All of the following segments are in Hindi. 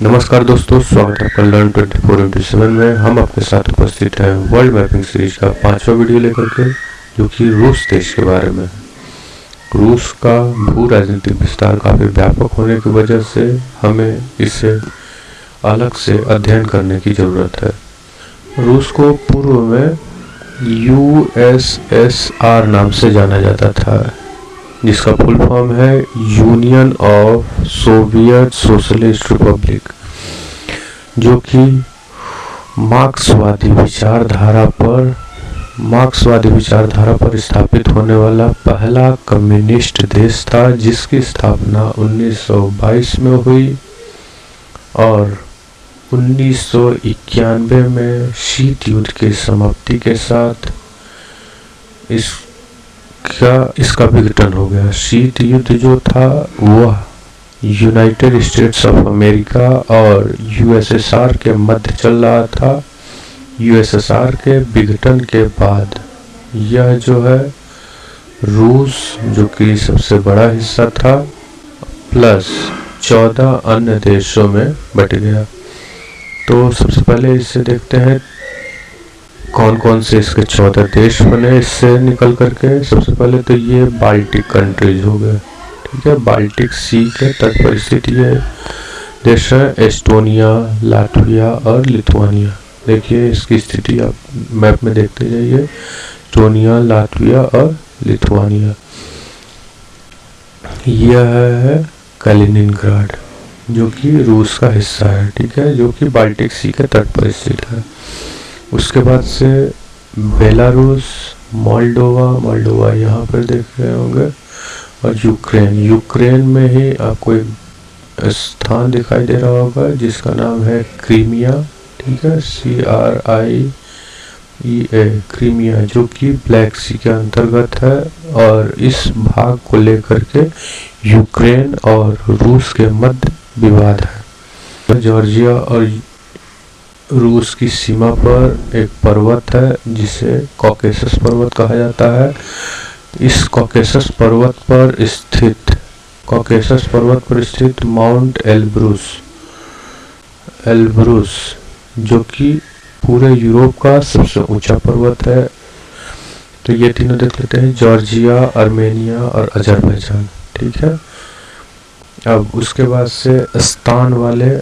नमस्कार दोस्तों, स्वागत है आपका लर्न 24/7 में। हम आपके साथ उपस्थित हैं वर्ल्ड मैपिंग सीरीज का 5वां वीडियो लेकर के, जो कि रूस देश के बारे में। रूस का भू राजनीतिक विस्तार काफ़ी व्यापक होने की वजह से हमें इसे अलग से अध्ययन करने की ज़रूरत है। रूस को पूर्व में USSR नाम से जाना जाता था, जिसका फुल फॉर्म है union of Soviet socialist Republic, जो कि मार्क्सवादी विचारधारा पर स्थापित होने वाला पहला कम्युनिस्ट देश था, जिसकी स्थापना 1922 में हुई और 1991 में शीत युद्ध की समाप्ति के साथ इसका विघटन हो गया। शीत युद्ध जो था वह यूनाइटेड स्टेट्स ऑफ अमेरिका और USSR के मध्य चल रहा था। USSR के विघटन के बाद यह जो है रूस, जो कि सबसे बड़ा हिस्सा था, प्लस 14 अन्य देशों में बट गया। तो सबसे पहले इससे देखते हैं कौन कौन से इसके 14 देश बने इससे निकल करके। सबसे पहले तो ये बाल्टिक कंट्रीज हो गए, ठीक है। बाल्टिक सी के तट पर स्थित ये देश है, एस्टोनिया, लाटविया और लिथुआनिया। देखिए इसकी स्थिति आप मैप में देखते जाइए, एस्टोनिया, लाटविया और लिथुआनिया। यह है कैलिनिनग्राड, जो कि रूस का हिस्सा है, ठीक है, जो कि बाल्टिक सी के तट पर स्थित है। उसके बाद से बेलारूस, मोल्डोवा यहाँ पर देख रहे होंगे, और यूक्रेन में ही आपको एक स्थान दिखाई दे रहा होगा जिसका नाम है क्रीमिया, ठीक है, CRIEA, क्रीमिया, जो कि ब्लैक सी के अंतर्गत है। और इस भाग को लेकर के यूक्रेन और रूस के मध्य विवाद है। जॉर्जिया और रूस की सीमा पर एक पर्वत है जिसे कॉकेसस पर्वत कहा जाता है। इस कॉकेसस पर्वत पर स्थित माउंट एल्ब्रूस, जो कि पूरे यूरोप का सबसे ऊंचा पर्वत है। तो ये तीनों देख लेते हैं, जॉर्जिया, आर्मेनिया और अजरबैजान, ठीक है। अब उसके बाद से स्थान वाले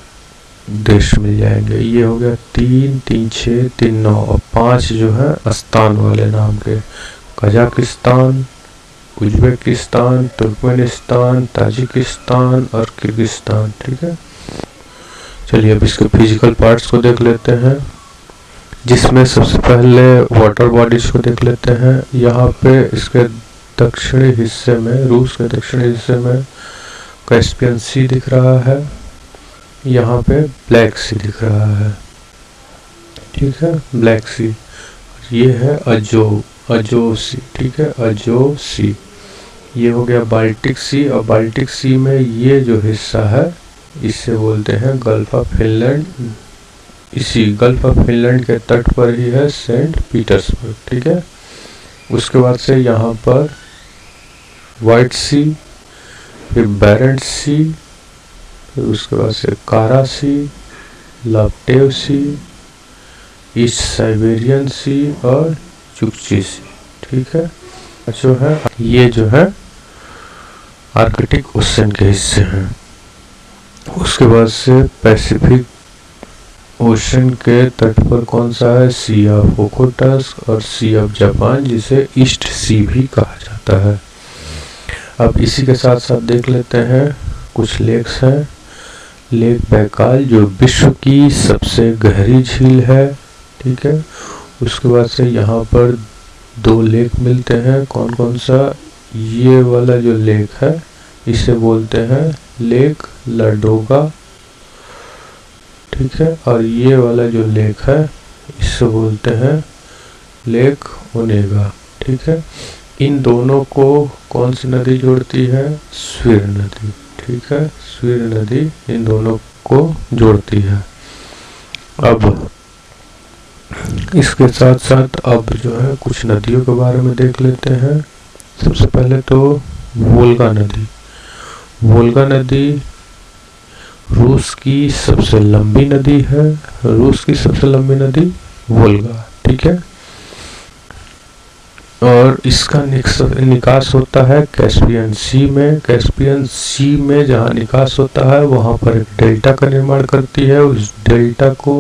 देश मिल जाएंगे। ये हो गया 3, 3, 6, 3, 9 और 5 जो है स्थान वाले नाम के, कजाकिस्तान, उज्बेकिस्तान, तुर्कमेनिस्तान, ताजिकिस्तान और किर्गिस्तान, ठीक है। चलिए अब इसके फिजिकल पार्ट्स को देख लेते हैं, जिसमें सबसे पहले वाटर बॉडीज को देख लेते हैं। यहाँ पे इसके दक्षिणी हिस्से में, रूस के दक्षिणी हिस्से में कैस्पियन सी दिख रहा है, यहाँ पे ब्लैक सी दिख रहा है, ठीक है, ब्लैक सी। ये है अजो सी, ठीक है, अजो सी। ये हो गया बाल्टिक सी, और बाल्टिक सी में ये जो हिस्सा है इसे बोलते हैं गल्फ ऑफ फिनलैंड। इसी गल्फ ऑफ फिनलैंड के तट पर ही है सेंट पीटर्सबर्ग, ठीक है। उसके बाद से यहाँ पर व्हाइट सी, फिर बैरेंट्स सी, फिर उसके बाद से कारा सी, लाप्टेव सी, ईस्ट साइबेरियन सी और चुक्ची सी, ठीक है। जो है ये जो है आर्कटिक ओशन के हिस्से हैं। उसके बाद से पैसिफिक ओशन के तट पर कौन सा है, सी ऑफ ओखोटस्क और सी ऑफ जापान, जिसे ईस्ट सी भी कहा जाता है। अब इसी के साथ साथ देख लेते हैं कुछ लेक्स हैं। लेक बैकाल, जो विश्व की सबसे गहरी झील है, ठीक है। उसके बाद से यहाँ पर 2 लेक मिलते हैं, कौन कौन सा, ये वाला जो लेक है इसे बोलते हैं लेक लाडोगा, ठीक है, और ये वाला जो लेक है इसे बोलते हैं लेक ओनेगा, ठीक है। इन दोनों को कौन सी नदी जोड़ती है, स्वीर नदी, ठीक है, स्वीर नदी इन दोनों को जोड़ती है। अब इसके साथ साथ अब जो है कुछ नदियों के बारे में देख लेते हैं। सबसे पहले तो वोल्गा नदी रूस की सबसे लंबी नदी है, रूस की सबसे लंबी नदी वोल्गा, ठीक है। और इसका निकास होता है कैस्पियन सी में। कैस्पियन सी में जहाँ निकास होता है वहाँ पर एक डेल्टा का निर्माण करती है। उस डेल्टा को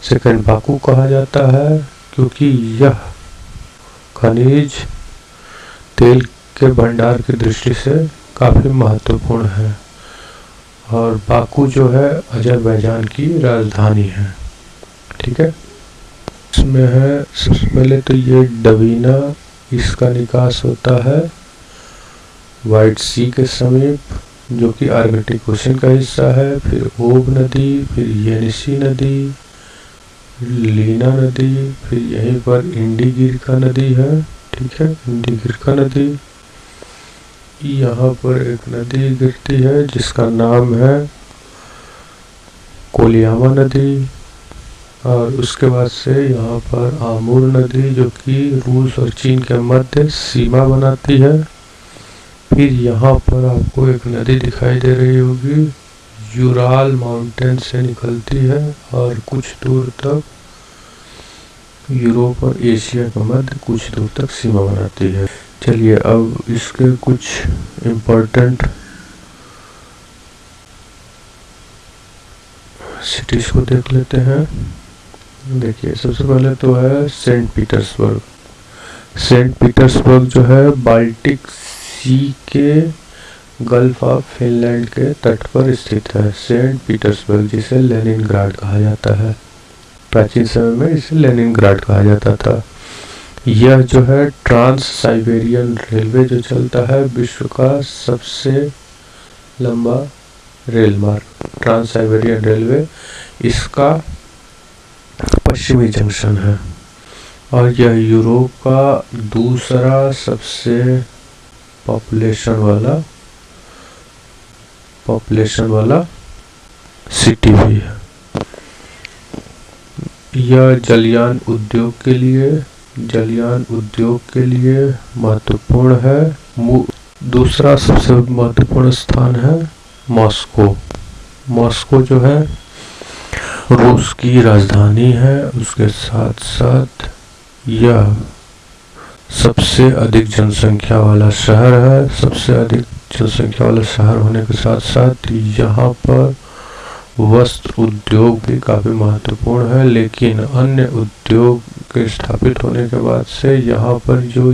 सेकंड बाकू कहा जाता है, क्योंकि यह खनिज तेल के भंडार की दृष्टि से काफ़ी महत्वपूर्ण है। और बाकू जो है अजरबैजान की राजधानी है, ठीक है। इसमें है सबसे पहले तो ये डवीना, इसका निकास होता है वाइट सी के समीप, जो कि आर्कटिक ओशन का हिस्सा है। फिर ओब नदी, फिर येनिसी नदी, लीना नदी, फिर यहीं पर इंडिगिरका नदी है, ठीक है, इंडिगिरका नदी। यहाँ पर एक नदी गिरती है जिसका नाम है कोलियामा नदी। और उसके बाद से यहाँ पर आमूर नदी, जो कि रूस और चीन के मध्य सीमा बनाती है। फिर यहाँ पर आपको एक नदी दिखाई दे रही होगी, यूराल माउंटेन से निकलती है और कुछ दूर तक यूरोप और एशिया के मध्य कुछ दूर तक सीमा बनाती है। चलिए अब इसके कुछ इम्पोर्टेंट सिटीज को देख लेते हैं। देखिए सबसे पहले तो है सेंट पीटर्सबर्ग। सेंट पीटर्सबर्ग जो है बाल्टिक सी के गल्फ ऑफ फिनलैंड के तट पर स्थित है। सेंट पीटर्सबर्ग, जिसे लेनिनग्राड कहा जाता है, प्राचीन समय में इसे लेनिनग्राड कहा जाता था। यह जो है ट्रांस साइबेरियन रेलवे जो चलता है, विश्व का सबसे लंबा रेल मार्ग ट्रांस साइबेरियन रेलवे, इसका पश्चिमी जंक्शन है। और यह यूरोप का दूसरा सबसे पॉपुलेशन वाला सिटी भी है। यह जलयान उद्योग के लिए महत्वपूर्ण है। दूसरा सबसे महत्वपूर्ण स्थान है मॉस्को। मॉस्को जो है रूस की राजधानी है। उसके साथ साथ यह सबसे अधिक जनसंख्या वाला शहर है। सबसे अधिक जनसंख्या वाला शहर होने के साथ साथ यहाँ पर वस्त्र उद्योग भी काफ़ी महत्वपूर्ण है। लेकिन अन्य उद्योग के स्थापित होने के बाद से यहाँ पर जो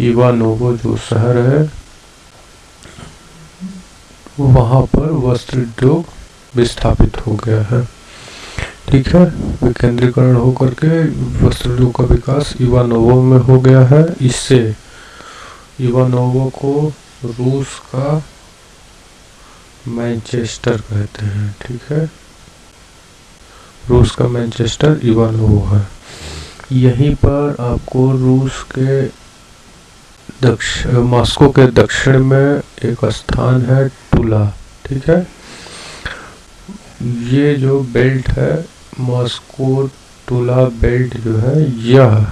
इवानोवो जो शहर है, वहाँ पर वस्त्र उद्योग विस्थापित हो गया है, ठीक है। विकेंद्रीकरण होकर के वस्त्र उद्योग का विकास इवानोवो में हो गया है। इससे इवानोवो को रूस का मैनचेस्टर कहते हैं, ठीक है। रूस का मैनचेस्टर इवानोवो है। यहीं पर आपको रूस के मॉस्को के दक्षिण में एक स्थान है टूला, ठीक है। ये जो बेल्ट है मॉस्को टूला बेल्ट जो है, यह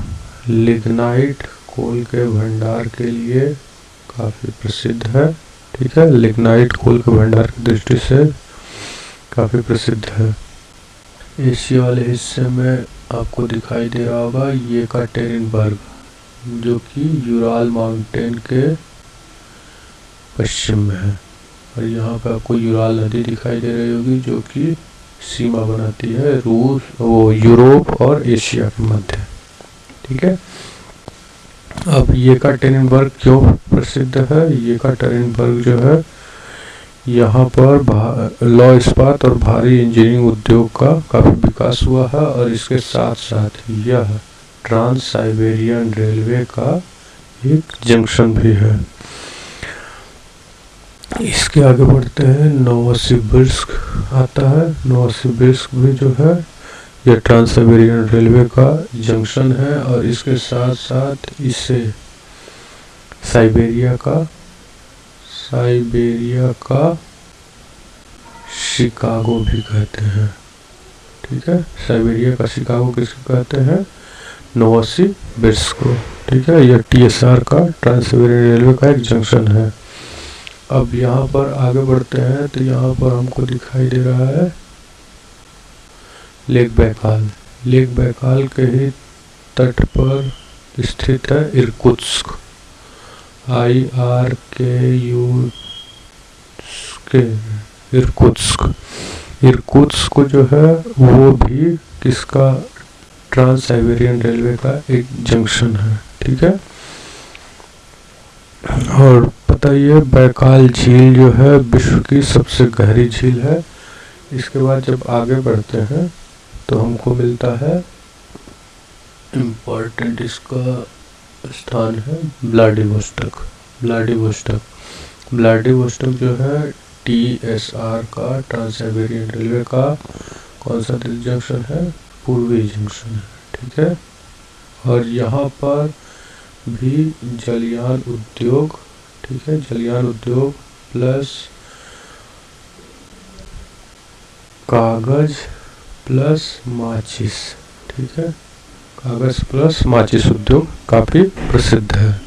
लिग्नाइट कोल के भंडार के लिए काफ़ी प्रसिद्ध है, ठीक है। लिग्नाइट कोल के भंडार की दृष्टि से काफ़ी प्रसिद्ध है। एशिया वाले हिस्से में आपको दिखाई दे रहा होगा येकाटेरिनबर्ग, जो कि यूराल माउंटेन के पश्चिम में है। और यहाँ पे आपको यूराल नदी दिखाई दे रही होगी, जो कि सीमा बनाती है यूरोप और एशिया के मध्य, ठीक है। अब येकाटेरिनबर्ग क्यों प्रसिद्ध है? येकाटेरिनबर्ग जो है, यहाँ पर लौह इस्पात और भारी इंजीनियरिंग उद्योग का काफ़ी विकास हुआ है। और इसके साथ साथ यह ट्रांस साइबेरियन रेलवे का एक जंक्शन भी है। इसके आगे बढ़ते हैं, नोवोसिबिर्स्क आता है। नोवोसिबिर्स्क भी जो है यह ट्रांस साइबेरियन रेलवे का जंक्शन है। और इसके साथ साथ इसे साइबेरिया का शिकागो भी कहते हैं, ठीक है। साइबेरिया का शिकागो किसको कहते हैं? नोवोसिबिर्स्क को, ठीक है। यह TSR का ट्रांस साइबेरियन रेलवे का एक जंक्शन है। अब यहाँ पर आगे बढ़ते हैं तो यहाँ पर हमको दिखाई दे रहा है लेक बैकाल। लेक बैकाल के ही तट पर स्थित है इरकुत्स्क, इरकुत्स्क। इरकुत्स्क जो है वो भी किसका, ट्रांस साइबेरियन रेलवे का एक जंक्शन है, ठीक है। और पता ही है बैकाल झील जो है विश्व की सबसे गहरी झील है। इसके बाद जब आगे बढ़ते हैं तो हमको मिलता है इम्पोर्टेंट इसका स्थान है व्लादिवोस्टोक। व्लादिवोस्टोक जो है TSR का, ट्रांस साइबेरियन रेलवे का कौन सा जंक्शन है, पूर्वी जंक्शन है, ठीक है। और यहाँ पर भी जलयान उद्योग, ठीक है, जलयान उद्योग प्लस कागज प्लस माचिस, ठीक है, कागज प्लस माचिस उद्योग काफी प्रसिद्ध है।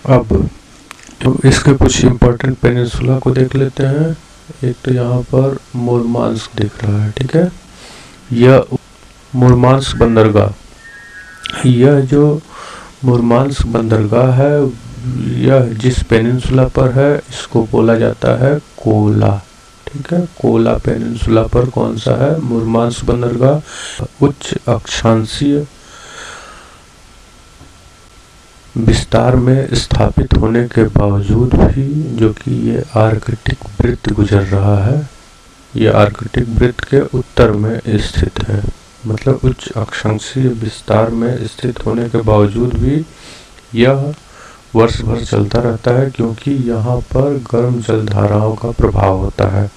अब तो इसके कुछ इम्पोर्टेंट पेनिनसुला को देख लेते हैं। एक तो यहाँ पर मुरमांस्क दिख रहा है, ठीक है, यह मुरमांस्क बंदरगाह, यह जो मुरमांस्क बंदरगाह है यह जिस पेनिनसुला पर है इसको बोला जाता है कोला, ठीक है। कोला पेनिनसुला पर कौन सा है, मुरमांस्क बंदरगाह। उच्च अक्षांशीय विस्तार में स्थापित होने के बावजूद भी जो कि ये आर्कटिक वृत्त गुजर रहा है, ये आर्कटिक वृत्त के उत्तर में स्थित है। मतलब उच्च अक्षांशीय विस्तार में स्थित होने के बावजूद भी यह वर्ष भर चलता रहता है क्योंकि यहाँ पर गर्म जलधाराओं का प्रभाव होता है,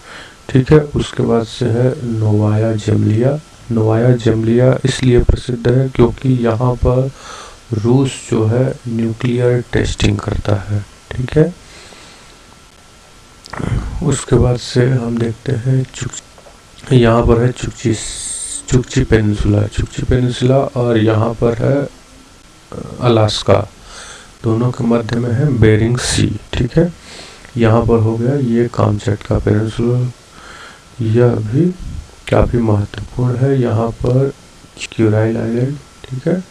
ठीक है। उसके बाद से है नोवाया जेमलिया। नोवाया जेमलिया इसलिए प्रसिद्ध है क्योंकि यहाँ पर रूस जो है न्यूक्लियर टेस्टिंग करता है, ठीक है। उसके बाद से हम देखते हैं यहाँ पर है चुक्ची पेनिनसुला और यहाँ पर है अलास्का, दोनों के मध्य में है बेरिंग सी, ठीक है। यहाँ पर हो गया ये कामचटका पेनिनसुला, यह भी काफ़ी महत्वपूर्ण है। यहाँ पर क्यूराइल आइलैंड, ठीक है।